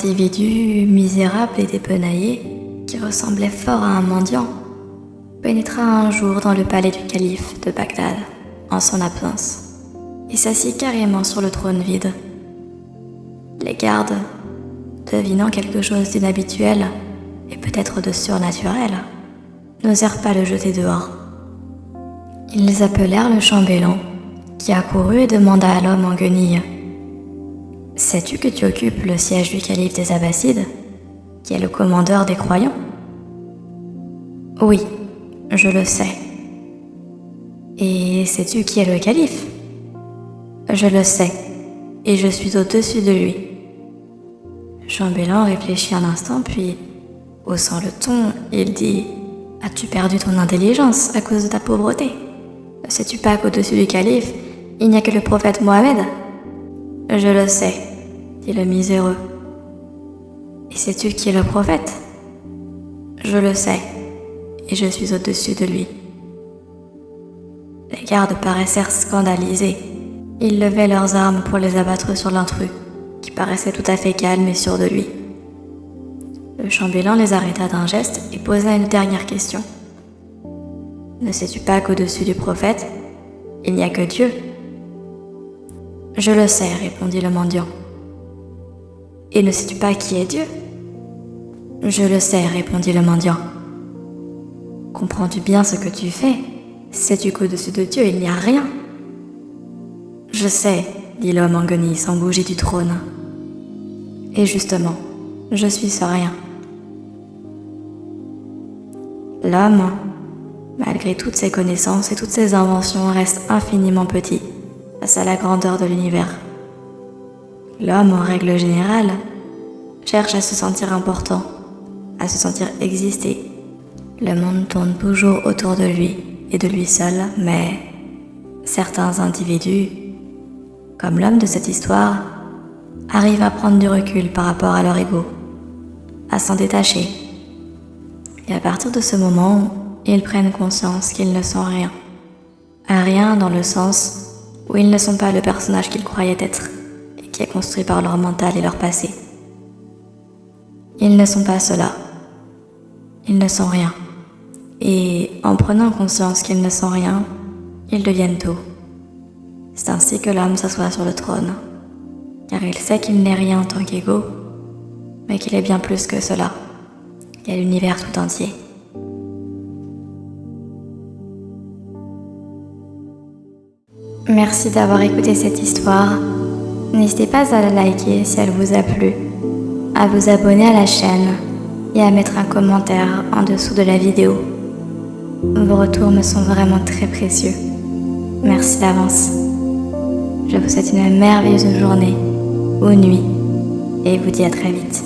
individu misérable et dépenaillé, qui ressemblait fort à un mendiant, pénétra un jour dans le palais du calife de Bagdad, en son absence, et s'assit carrément sur le trône vide. Les gardes, devinant quelque chose d'inhabituel et peut-être de surnaturel, n'osèrent pas le jeter dehors. Ils appelèrent le chambellan, qui accourut et demanda à l'homme en guenilles: « Sais-tu que tu occupes le siège du calife des Abbassides, qui est le commandeur des croyants ?»« Oui, je le sais. »« Et sais-tu qui est le calife ?»« Je le sais, et je suis au-dessus de lui. » Le chambellan réfléchit un instant, puis, haussant le ton, il dit: « As-tu perdu ton intelligence à cause de ta pauvreté ? Ne sais-tu pas qu'au-dessus du calife, il n'y a que le prophète Mohammed ?»« Je le sais, » dit le miséreux. « Et sais-tu qui est le prophète ? » ?»« Je le sais, et je suis au-dessus de lui. » Les gardes paraissèrent scandalisés. Ils levaient leurs armes pour les abattre sur l'intrus, qui paraissait tout à fait calme et sûr de lui. Le chambellan les arrêta d'un geste et posa une dernière question. « Ne sais-tu pas qu'au-dessus du prophète, il n'y a que Dieu ?»« Je le sais, » répondit le mendiant. « Et ne sais-tu pas qui est Dieu ?»« Je le sais, » répondit le mendiant. « Comprends-tu bien ce que tu fais ? Sais-tu qu'au-dessus de Dieu, il n'y a rien ?»« Je sais, » dit l'homme en guenilles sans bouger du trône. « Et justement, je suis ce rien. » L'homme, malgré toutes ses connaissances et toutes ses inventions, reste infiniment petit face à la grandeur de l'univers. L'homme, en règle générale, cherche à se sentir important, à se sentir exister. Le monde tourne toujours autour de lui et de lui seul, mais certains individus, comme l'homme de cette histoire, arrivent à prendre du recul par rapport à leur ego, à s'en détacher. Et à partir de ce moment, ils prennent conscience qu'ils ne sont rien. Un rien dans le sens où ils ne sont pas le personnage qu'ils croyaient être et qui est construit par leur mental et leur passé. Ils ne sont pas cela. Ils ne sont rien. Et en prenant conscience qu'ils ne sont rien, ils deviennent tout. C'est ainsi que l'homme s'assoit sur le trône, car il sait qu'il n'est rien en tant qu'ego, mais qu'il est bien plus que cela. Il y a l'univers tout entier. Merci d'avoir écouté cette histoire. N'hésitez pas à la liker si elle vous a plu, à vous abonner à la chaîne et à mettre un commentaire en dessous de la vidéo. Vos retours me sont vraiment très précieux. Merci d'avance. Je vous souhaite une merveilleuse journée ou nuit et vous dis à très vite.